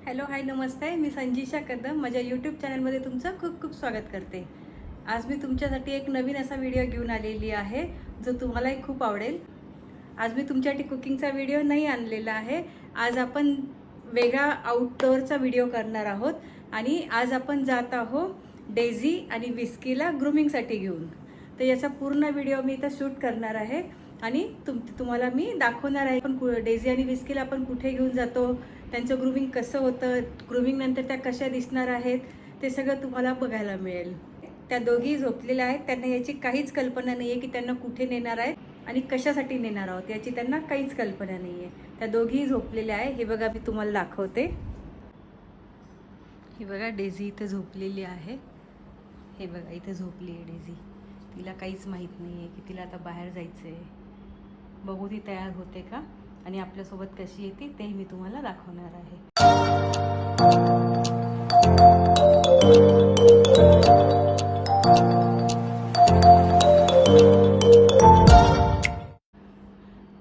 Hello hi नमस्ते, मी संजीशा कदम माझ्या YouTube चॅनलमध्ये तुमचं खूप खूप स्वागत करते. आज मी तुमच्यासाठी एक नवीन असा व्हिडिओ घेऊन आलेली आहे जो तुम्हालाही खूप आवडेल. आज मी तुमच्यासाठी कुकिंगचा व्हिडिओ नाही आणलेला आहे. आज आपण वेगळा आउटडोअरचा व्हिडिओ करणार आहोत आणि आज आपण जात आहोत डेझी आणि विस्कीला ग्रूमिंगसाठी घेऊन. तर याचा पूर्ण व्हिडिओ मी इथं शूट करणार आहे आणि तुम्हाला मी दाखवणार आहे पण डेझी आणि विस्कीला आपण कुठे घेऊन जातो, त्यांचं ग्रूमिंग कसं होतं, ग्रूमिंग नंतर त्या कशा दिसणार आहेत ते सगळं तुम्हाला बघायला मिळेल. त्या दोघी झोपलेल्या आहेत, त्यांना याची काहीच कल्पना नाही आहे की त्यांना कुठे नेणार आहेत आणि कशासाठी नेणार आहोत याची त्यांना काहीच कल्पना नाही आहे. त्या दोघीही झोपलेल्या आहे. हे बघा मी तुम्हाला दाखवते. ही बघा डेझी इथे झोपलेली आहे. हे बघा इथे झोपली आहे डेझी. तिला काहीच माहीत नाही आहे की तिला आता बाहेर जायचं आहे. बघू ती तयार होते का आणि आपल्यासोबत कशी येते तेही मी तुम्हाला दाखवणार आहे.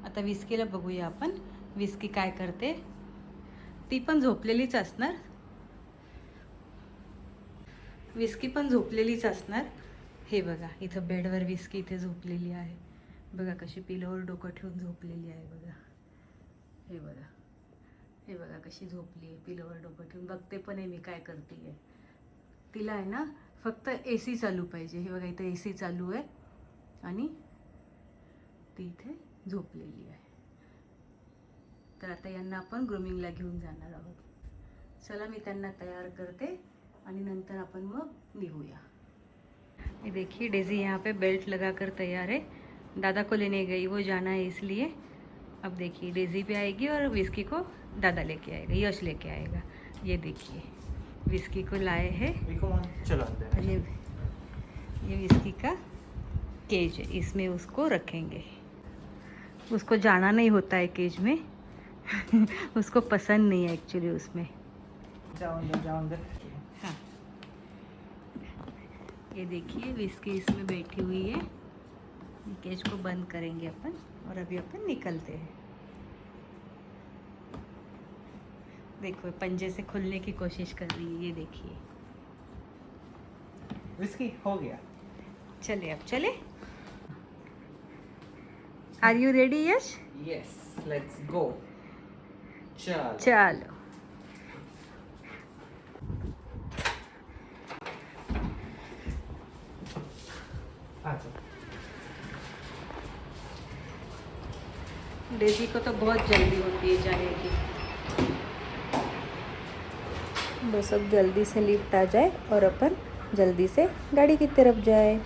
आता विस्कीला बघूया आपण विस्की काय करते. ती पण झोपलेलीच असणार. विस्की पण झोपलेलीच असणार. हे बघा इथं बेडवर विस्की इथे झोपलेली आहे. बघा कशी पिलोवर डोकं ठेवून झोपलेली आहे. बघा हे बघा, हे बघा कशी झोपली आहे पिलोवर डोकं ठेवून. बघते पण आहे मी काय करते आहे. तिला आहे ना फक्त AC चालू पाहिजे. हे बघा इथं AC चालू आहे आणि ती इथे झोपलेली आहे. तर आता यांना आपण ग्रूमिंगला घेऊन जाणार आहोत. चला मी त्यांना तयार करते आणि नंतर अपन मग निकलूया. ये देखिए डेज़ी यहाँ पे बेल्ट लगाकर तैयार है. दादा को लेने गई, वो जाना है इसलिए. अब देखिए डेज़ी भी आएगी और विस्की को दादा लेके आएगा, यश लेके आएगा. ये देखिए विस्की को लाए हैं. ये विस्की का केज है, इसमें उसको रखेंगे. उसको जाना नहीं होता है केज में. उसको पसंद नहीं है एक्चुअली उसमें. जाओ अंदर. हाँ ये देखिए विस्की इसमें बैठी हुई है. केज को बंद करेंगे अपन और अभी अपन निकलते हैं. देखो पंजे से खुलने की कोशिश कर रही है. ये देखिए विस्की हो गया. चले अब चले. Are you ready Yash? Yes let's go. चलो. डेज़ी को तो बहुत जल्दी होती है जाने की. बस अब जल्दी से लिफ्ट आ जाए और अपन जल्दी से गाड़ी की तरफ जाए.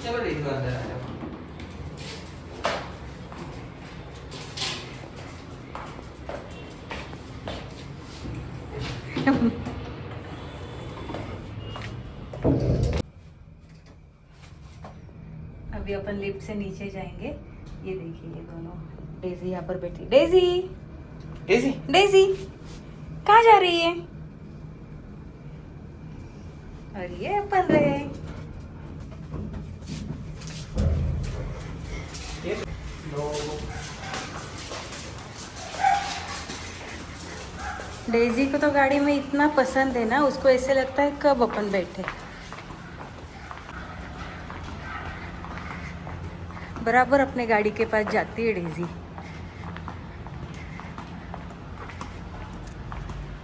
चलो देखो अंदर आ जाओ. अभी अपन लिफ्ट से नीचे जाएंगे. ये देखिए ये दोनों. डेज़ी यहाँ पर बैठी. डेज़ी डेज़ी डेज़ी कहाँ जा रही है? और ये अपन रहे. डेज़ी को तो गाड़ी में इतना पसंद है ना, उसको ऐसे लगता है कब अपन बैठे. बराबर अपने गाड़ी के पास जाती है डेज़ी.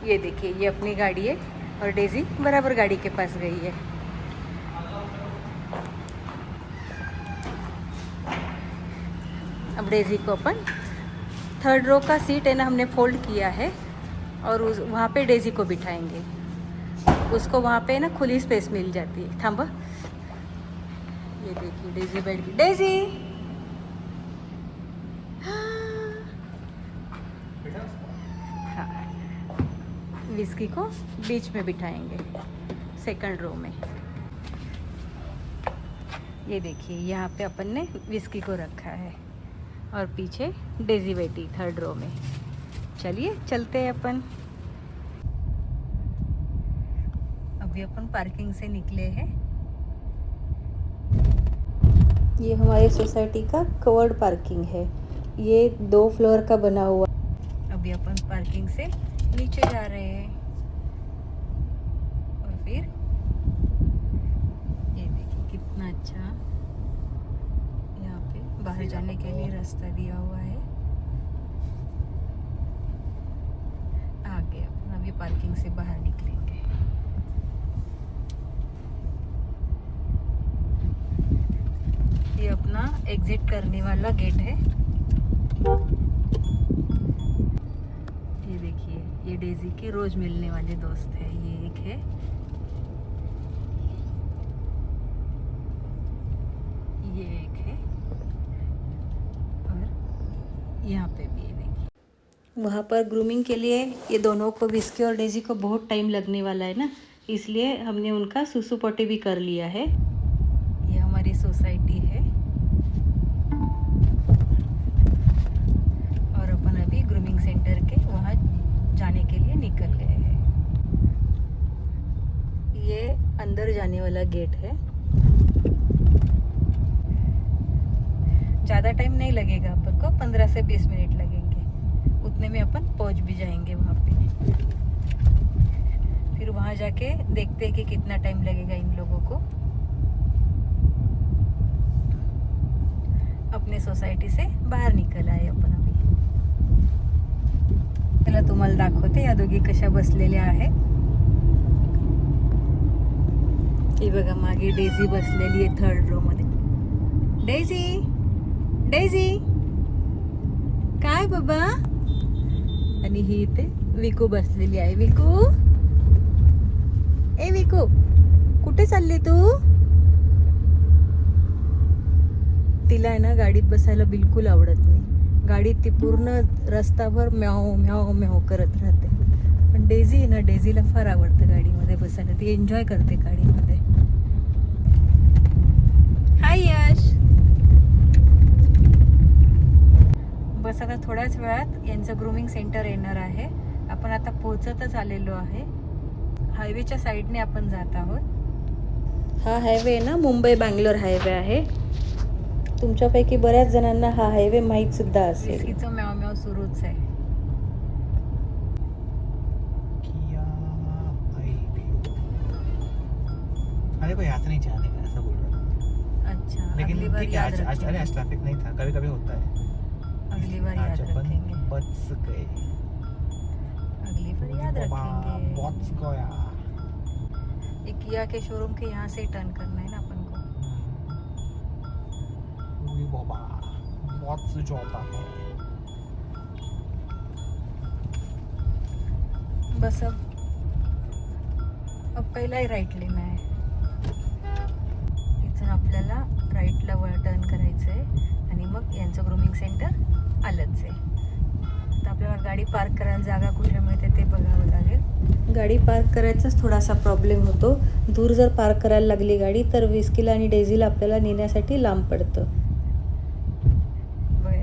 ये देखिए ये अपनी गाड़ी है और डेज़ी बराबर गाड़ी के पास गई है. अब डेज़ी को अपन थर्ड रो का सीट है ना हमने फोल्ड किया है और वहाँ पे डेज़ी को बिठाएंगे. उसको वहाँ पे ना खुली स्पेस मिल जाती है. थांबा. ये देखिए डेज़ी बैठ गई. डेज़ी हाँ, विस्की को बीच में बिठाएंगे सेकंड रो में. ये देखिए यहाँ पे अपन ने विस्की को रखा है और पीछे डेज़ी बैठी थर्ड रो में. चलिए चलते हैं अपन. अभी अपन पार्किंग से निकले हैं. ये हमारे सोसाइटी का कवर्ड पार्किंग है. ये 2 फ्लोर का बना हुआ. अभी अपन पार्किंग से नीचे जा रहे हैं और फिर ये देखिए कितना अच्छा यहाँ पे बाहर जाने के लिए रास्ता दिया हुआ है। आगे अपन अभी पार्किंग से बाहर निकलेंगे। ये अपना एग्जिट करने वाला गेट है। ये देखिए ये डेजी के रोज मिलने वाले दोस्त है। ये एक है, ये एक है और यहाँ पे भी है। देखिए वहाँ पर ग्रूमिंग के लिए ये दोनों को, विस्की और डेजी को बहुत टाइम लगने वाला है ना, इसलिए हमने उनका सुसु पोटी भी कर लिया है। ये हमारी सोसाइटी है और अपन अभी ग्रूमिंग सेंटर के वहाँ जाने के लिए निकल गए हैं। ये अंदर जाने वाला गेट है। ज़्यादा टाइम नहीं लगेगा अपन को, 15 से 20 मिनट लगेंगे। उतने में अपन पहुँच भी जाएंगे वहाँ पे। फिर वहाँ जाके देखते हैं कि कितना टाइम लगेगा इन लोगों को। अपने सोसायटी से बाहेर निघाला आहे आपण अभी। त्याला तुम्हाला दाखवते या दोघी कशा बसलेल्या आहेत। ही बघा मागे डेझी बसलेली आहे 3rd रो मध्ये। डेझी, डेझी काय बाबा? आणि ही इथे विकू बसलेली आहे। विकू, ए विकू कुठे चालली तू? तिला आहे ना गाडीत बसायला बिलकुल आवडत नाही। गाडीत ती पूर्ण रस्ताभर म्याव म्याव म्याव करत राहते। पण डेझी आहे ना, डेझीला फार आवडतं गाडीमध्ये बसायला। ती एन्जॉय करते गाडीमध्ये। हाय यश, बस आता थोड्याच वेळात यांचं ग्रूमिंग सेंटर येणार आहे। आपण आता पोहोचतच आलेलो आहे। हायवेच्या साईडने आपण जात आहोत। हा हायवे ना मुंबई बंगलोर हायवे आहे। तुमच्यापैकी बऱ्याच जणांना हा हायवे माहीत सुद्धा असेल। विस्कीचं म्याव म्याव सुरूच आहे। अरे कोई यहाँ से नहीं जाने का ऐसा बोल रहा था। अच्छा, लेकिन अगली बार ठीक है, याद आज रखेंगे। आज ट्रैफिक नहीं था, कभी कभी होता है। अगली बार याद रखेंगे। बच गए, अगली बार याद रखेंगे। बच गया। एक किया के शोरूम के यहाँ से ही टर्न करना है ना अपन को। बाबा बहुत जोता है। बस अब पहिला ही राईट लेना आहे। इथून आपल्याला राईटला टर्न करायचं आहे आणि मग यांचं ग्रूमिंग सेंटर आलंच आहे। आता आपल्याला गाडी पार्क करायला जागा कुठे मिळते ते बघावं लागेल। गाडी पार्क करायचाच थोडासा प्रॉब्लेम होतो। दूर जर पार्क करायला लागली गाडी तर विस्कीला आणि डेझीला आपल्याला नेण्यासाठी लांब पडतं।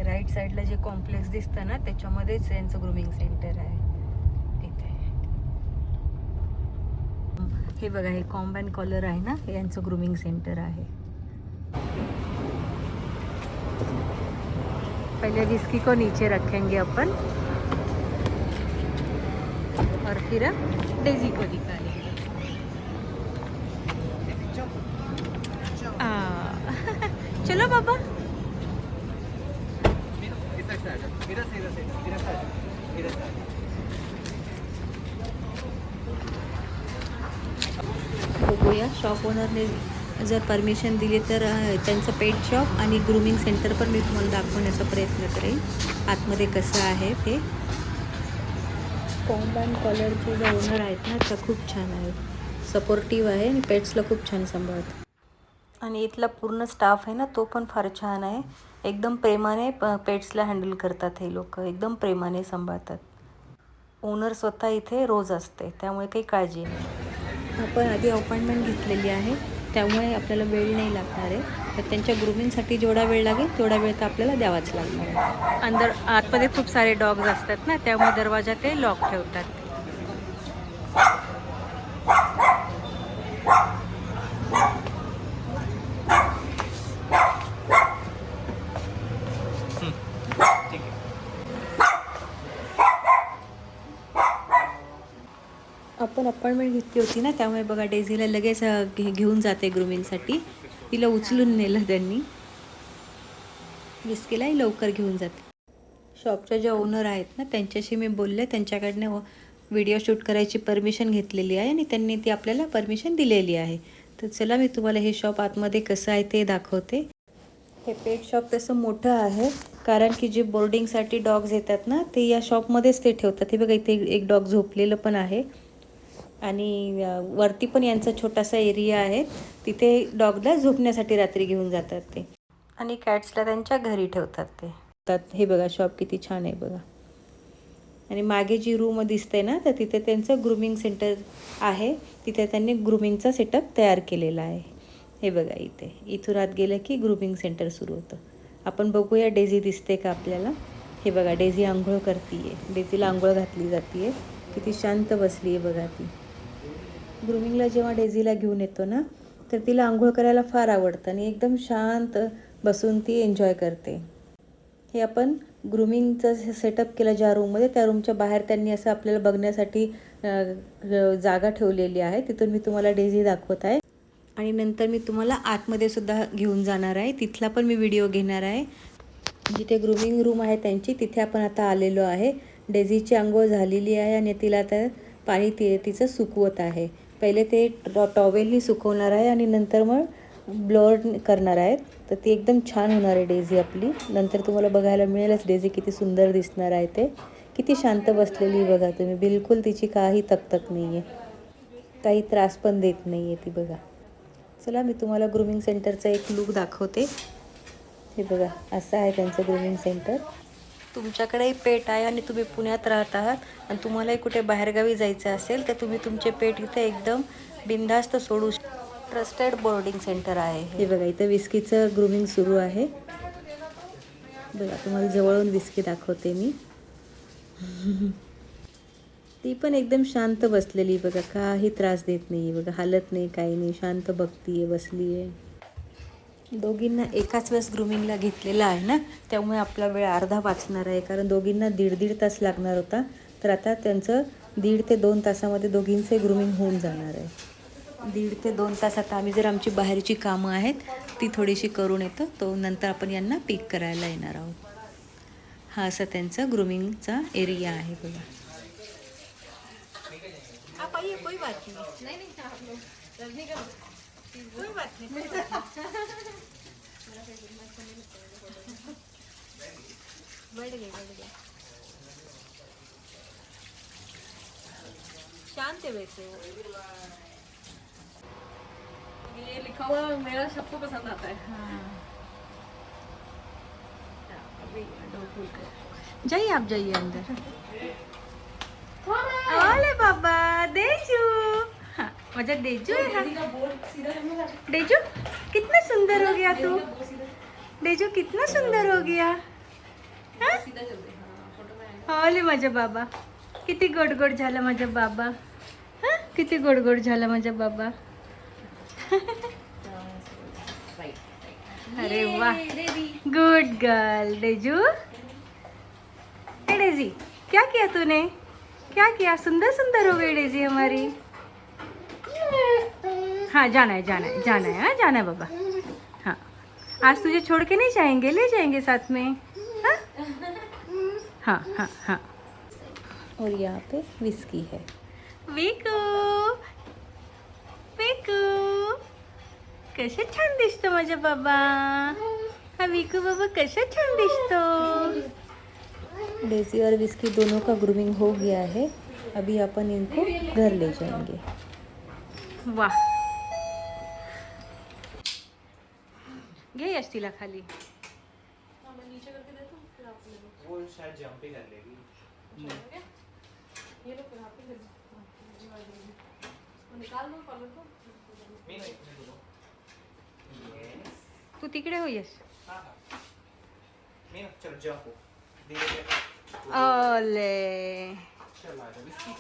राईट साईडला जे कॉम्प्लेक्स दिसतं ना, त्याच्यामध्येच यांचं ग्रूमिंग सेंटर आहे। इथे हे बघा, हे कॉम्बाईन कॉलर आहे ना, हे यांचं ग्रूमिंग सेंटर आहे। पहले विस्की को नीचे रखेंगे अपन और फिर डेजी को निकालेंगे। चलो बाबा, बघूया शॉप ओनरने जर परमिशन दिली तर त्यांचं पेट शॉप आणि ग्रूमिंग सेंटर पण मी तुम्हाला दाखवण्याचा प्रयत्न करेन आतमध्ये कसं आहे ते। कॉम्बाईन कॉलरचे जे ओनर आहेत ना, त्या खूप छान आहेत, सपोर्टिव्ह आहे आणि पेट्सला खूप छान सांभाळतात। आणि इथला पूर्ण स्टाफ आहे ना, तो पण फार छान आहे। एकदम प्रेमाने पेट्सला हँडल करतात हे लोक, एकदम प्रेमाने सांभाळतात। ओनर स्वतः इथे रोज असते, त्यामुळे काही काळजी नाही। आपण आधी अपॉइंटमेंट घेतलेली आहे, त्यामुळे आपल्याला वेळ नाही लागणार आहे। तर त्यांच्या ग्रूमिंगसाठी जेवढा वेळ लागेल तेवढा वेळ तर आपल्याला द्यावाच लागणार आहे। अंदर आतमध्ये खूप सारे डॉग्स असतात ना, त्यामुळे दरवाजा ते लॉक ठेवतात। आपण अपॉइंटमेंट घेतली होती ना, त्यामुळे बघा डेझीला लगेच घेऊन जाते ग्रूमिंगसाठी. तिला उचलून नेलं त्यांनी. विस्कीलाही लवकर घेऊन जाते. शॉपच्या ज्या ओनर आहेत ना, त्यांच्याशी मी बोलले. त्यांच्याकडनं व्हिडिओ शूट करायची परमिशन घेतलेली आहे आणि त्यांनी ती आपल्याला परमिशन दिलेली आहे. तर चला मी तुम्हाला हे शॉप आतमध्ये कसं आहे ते दाखवते. हे पेट शॉप तसं मोठं आहे, कारण की जे बोर्डिंगसाठी डॉग्स येतात ना, ते या शॉपमध्येच ते ठेवतात. हे बघा, इथे एक डॉग झोपलेलं पण आहे आणि वरती पण यांचा छोटासा एरिया आहे. तिथे डॉगला झोपण्यासाठी रात्री घेऊन जातात ते, आणि कॅट्सला त्यांच्या घरी ठेवतात ते. हे बघा शॉप किती छान आहे बघा. आणि मागे जी रूम दिसते ना, तर तिथे त्यांचं ग्रूमिंग सेंटर आहे. तिथे त्यांनी ग्रूमिंगचा सेटअप तयार केलेला आहे. हे बघा, इथून आत गेलं की ग्रूमिंग सेंटर सुरू होतं. आपण बघूया डेझी दिसते का आपल्याला. हे बघा, डेझी आंघोळ करतीये. डेझीला आंघोळ घातली जाते. किती शांत बसली आहे बघा ती. ग्रूमिंगला जेव्हा डेझीला घेऊन येतो ना, तर तिला आंघोळ करायला फार आवडतं आणि एकदम शांत बसून ती एन्जॉय करते. हे आपण ग्रूमिंगचं सेटअप केलं ज्या रूममध्ये, त्या रूमच्या बाहेर त्यांनी असं आपल्याला बघण्यासाठी जागा ठेवलेली आहे. तिथून मी तुम्हाला डेझी दाखवत आहे आणि नंतर मी तुम्हाला आतमध्ये सुद्धा घेऊन जाणार आहे. तिथला पण मी व्हिडिओ घेणार आहे. जिथे ग्रूमिंग रूम आहे त्यांची, तिथे आपण आता आलेलो आहे. डेझीची आंघोळ झालेली आहे आणि तिला आता पाणी तिचं सुकवत आहे. पहिले ते टॉवेलनी सुकवणार आहे आणि नंतर मग ब्लोअर करणार आहेत. तर ती एकदम छान होणार आहे डेझी आपली. नंतर तुम्हाला बघायला मिळेलच डेझी किती सुंदर दिसणार आहे. ते किती शांत बसलेली बघा तुम्ही. बिलकुल तिची काही तकतक नाही आहे, काही त्रास पण देत नाही आहे ती बघा. चला मी तुम्हाला ग्रूमिंग सेंटरचा एक लुक दाखवते. हे बघा, असं आहे त्यांचं ग्रूमिंग सेंटर. तुमच्याकडेही पेट आहे आणि तुम्ही पुण्यात राहत आहात आणि तुम्हालाही कुठे बाहेरगावी जायचं असेल, तर तुम्ही तुमचे पेट इथे एकदम बिनधास्त सोडू. ट्रस्टेड बोर्डिंग सेंटर आहे हे बघा. इथं विस्कीचं ग्रूमिंग सुरू आहे बघा. तुम्हाला जवळून विस्की दाखवते मी. ती पण एकदम शांत बसलेली बघा, काही त्रास देत नाही बघा, हालत नाही, काही नाही, शांत बघतीये, बसली आहे. दोघींना एकाच वेळेस ग्रूमिंगला घेतलेलं आहे ना, त्यामुळे आपला वेळ अर्धा वाचणार आहे. कारण दोघींना 1.5 तास लागणार होता, तर आता त्यांचं 1.5 ते 2 तासामध्ये दोघींचे ग्रूमिंग होऊन जाणार आहे. 1.5 ते 2 तास. आता आम्ही जर आमची बाहेरची कामं आहेत ती थोडीशी करून येतो, तो नंतर आपण यांना पिक करायला येणार आहोत. हा असा त्यांचा ग्रूमिंगचा एरिया आहे बघा. आप आइए, कोई बात नहीं. कोई बात नहीं. बैठ गए. शांत है वैसे वो. ये लिखा हुआ मेरा सबको पसंद आता है. जाइए, आप जाइए अंदर. ओले बाबा, डेजू. हाँ, मजा डेजू है. हाँ, डेजू कितना सुंदर हो गया तू. डेजू कितना सुंदर हो गया. हाँ? ओले माझा बाबा, किती गोड गोड झाला माझा बाबा. हाँ, किती गोड गोड झाला माझा बाबा. अरे वाह, गुड गर्ल डेजू. डेजी, क्या किया तूने, क्या किया. सुंदर सुंदर हो गई डेजी हमारी. हाँ, जाना है, जाना है, जाना है. हाँ, जाना है बाबा. हाँ, आज तुझे छोड़ के नहीं जाएंगे, ले जाएंगे साथ में. हाँ हाँ हाँ हाँ. और यहाँ पे विस्की है. विकू, विकू, कसं छान दिसतो माझा बाबा. हा विकू बाबा कसा छान दिसतो. डेजी और विस्की दोनों का ग्रूमिंग हो गया है. अभी अपन इनको घर ले जाएंगे. वाह, घे यश तिला खाली. नीचे करके देता हूँ, फिर आप ले लो. वो शायद जंप ही कर लेगी. ये लो, फिर आप ही ले लो. निकाल दो कॉलर को. तू तिकडे हो यश. चलो जंप हो. धीरे ओले. चल आ जा विस्की.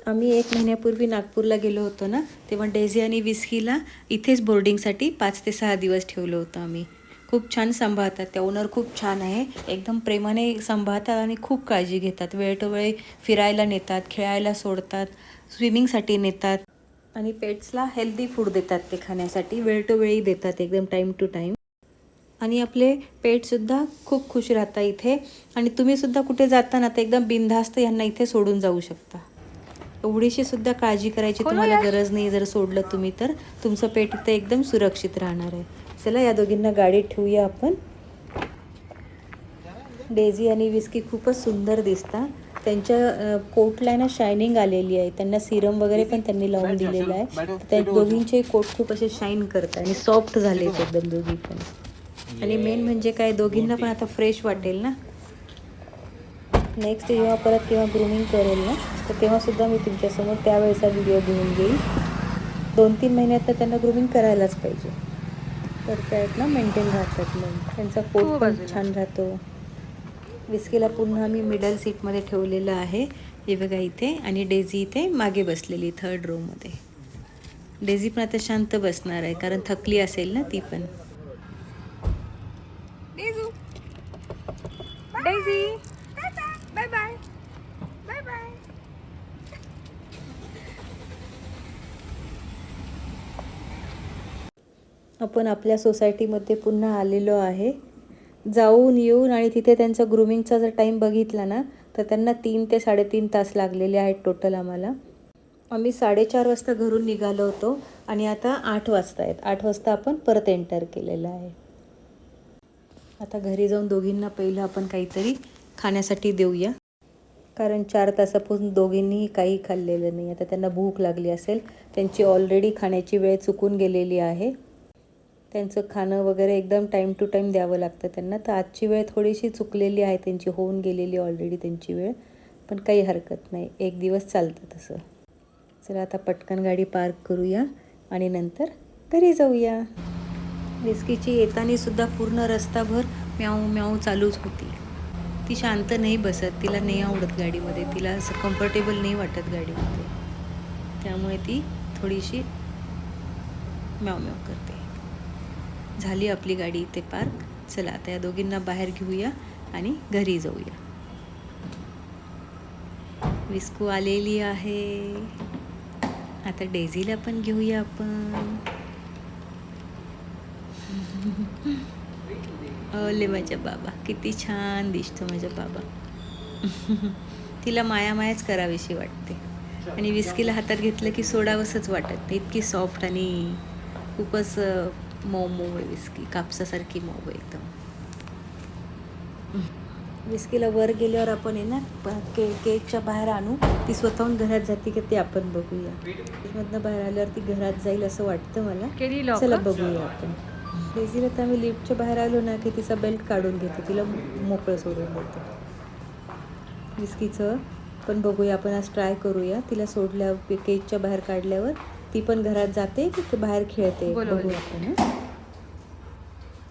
आम्ही 1 महिन्यापूर्वी नागपूरला गेलो होतो ना, तेव्हा डेझी आणि विस्कीला इथेच बोर्डिंगसाठी 5 ते 6 दिवस ठेवलं होतं आम्ही. खूप छान सांभाळतात. त्या ओनर खूप छान आहे. एकदम प्रेमाने सांभाळतात आणि खूप काळजी घेतात. वेळोवेळी फिरायला नेतात, खेळायला सोडतात, स्विमिंगसाठी नेतात आणि पेट्सला हेल्दी फूड देतात ते खाण्यासाठी. वेळोवेळी देतात एकदम टाईम टू टाईम. आणि आपले पेटसुद्धा खूप खुश राहतात इथे. आणि तुम्हीसुद्धा कुठे जाता तर एकदम बिनधास्त यांना इथे सोडून जाऊ शकता. एवढीशी सुद्धा काळजी करायची तुम्हाला गरज नाही. जर सोडलं तुम्ही तर तुमचं पेट इथे एकदम सुरक्षित राहणार आहे. चला या दोघींना गाडीत ठेवूया आपण. डेझी आणि विस्की खूपच सुंदर दिसतात. त्यांच्या कोटला ना शायनिंग आलेली आहे. त्यांना सिरम वगैरे पण त्यांनी लावून दिलेलं आहे. त्या दोघींचे कोट खूप असे शाईन करतात आणि सॉफ्ट झाले एकदम दोघी पण. आणि मेन म्हणजे काय, दोघींना पण आता फ्रेश वाटेल ना. नेक्स्ट जेव्हा परत केव्हा ग्रूमिंग करेल ना तर तेव्हासुद्धा मी तुमच्यासमोर त्यावेळेचा व्हिडिओ घेऊन घेईल. 2-3 महिन्यात तर त्यांना ग्रूमिंग करायलाच पाहिजे. तर त्यात ना मेंटेन राहतात. मग त्यांचा कोट पण छान राहतो. विस्कीला पुन्हा आम्ही मिडल सीटमध्ये ठेवलेलं आहे. हे बघा इथे. आणि डेझी इथे मागे बसलेली 3rd रोमध्ये. डेझी पण आता शांत बसणार आहे कारण थकली असेल ना ती पण. Daisy bye bye bye bye. आपण आपल्या सोसायटीमध्ये पुन्हा आलेलो आहे. जाऊन येऊन आणि तिथे त्यांचा ग्रूमिंगचा जर टाईम बघितला ना तर त्यांना 3 ते 3.5 तास लागलेले आहेत टोटल आम्हाला. आम्ही 4:30 वाजता घरून निघालो होतो आणि आता 8 वाजता आहेत. 8 वाजता आपण परत एंटर केलेलं आहे. आता घरी जाऊन दोघींना पहिलं आपण काहीतरी खाण्यासाठी देऊया. कारण 4 तासापासून दोघींनीही काही खाल्लेलं नाही. आता त्यांना भूक लागली असेल. त्यांची ऑलरेडी खाण्याची वेळ चुकून गेलेली आहे. त्यांचं खाणं वगैरे एकदम टाईम टू टाईम द्यावं लागतं त्यांना. तर आजची वेळ थोडीशी चुकलेली आहे त्यांची, होऊन गेलेली ऑलरेडी त्यांची वेळ. पण काही हरकत नाही, एक दिवस चालतं तसं. चला आता पटकन गाडी पार्क करूया आणि नंतर घरी जाऊया. विस्कीची येतानीसुद्धा पूर्ण रस्ताभर म्याऊ म्याऊ चालूच होती. ती शांत नाही बसत. तिला नाही आवडत गाडीमध्ये. तिला असं कम्फर्टेबल नाही वाटत गाडीमध्ये. त्यामुळे ती थोडीशी म्याऊ म्याऊ करते. झाली आपली गाडी इथे पार्क. चला आता या दोघींना बाहेर घेऊया आणि घरी जाऊया. विस्कू आलेली आहे. आता डेझीला पण घेऊया आपण. ओले माझ्या बाबा, किती छान दिसतो माझ्या बाबा. तिला मायामायाच करावीशी वाटते. आणि विस्कीला हातात घेतलं की सोडावंसंच वाटत नाही. इतकी सॉफ्ट आणि खूपच मऊ मऊ आहे विस्की. कापसासारखी मऊ एकदम. विस्कीला वर गेल्यावर आपण आहे ना केकच्या बाहेर आणू. ती स्वतःहून घरात जाते की ते आपण बघूया. केकमधनं बाहेर आल्यावर ती घरात जाईल असं वाटतं मला. चला बघूया आपण. डेझीला तर आम्ही लिफ्टच्या बाहेर आलो ना की तिचा बेल्ट काढून घेते. तिला मोकळं सोडून देते. विस्कीचं पण बघूया आपण आज ट्राय करूया. तिला सोडल्यावर केकच्या बाहेर काढल्यावर ती पण घरात जाते की बाहेर खेळते बघूया आपण.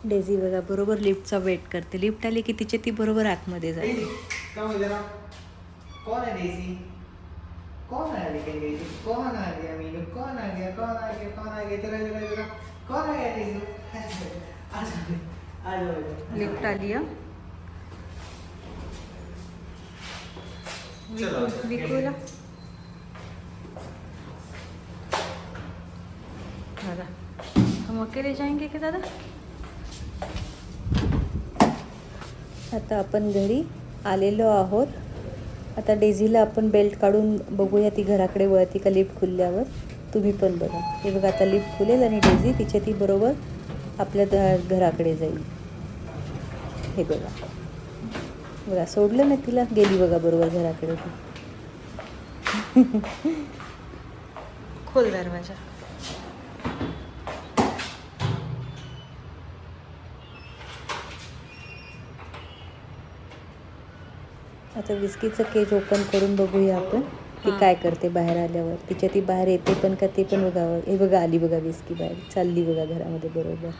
डेझी बघा बरोबर लिफ्टचा वेट करते. लिफ्ट आली की तिच्या ती बरोबर आतमध्ये जाते. कौन है डेज़ी? कौन आया लेकिन डेज़ी? कौन आ गया मीनू? कौन आ गया? कौन आ गया? कौन आ गया? जरा जरा जरा कौन आ गया डेज़ी? आ जाओ लिफ्ट आली आहे. विकूला दादा हम अकेले जाएंगे क्या दादा? आता आपण घरी आलेलो आहोत. आता डेझीला आपण बेल्ट काढून बघूया ती घराकडे वळती का लिफ्ट खुलल्यावर. तुम्ही पण बघा. हे बघा आता लिफ्ट खुलेल आणि डेझी तिच्या ती बरोबर आपल्या घराकडे जाईल. हे बघा बघा सोडलं ना तिला, गेली बघा बरोबर घराकडे ती. खोल दरवाजा. आता विस्कीचं केज ओपन करून बघूया आपण ती काय करते बाहेर आल्यावर. तिच्या ती बाहेर येते पण का ते पण बघावं. हे बघा आली बघा विस्की बाहेर. चालली बघा घरामध्ये बरोबर.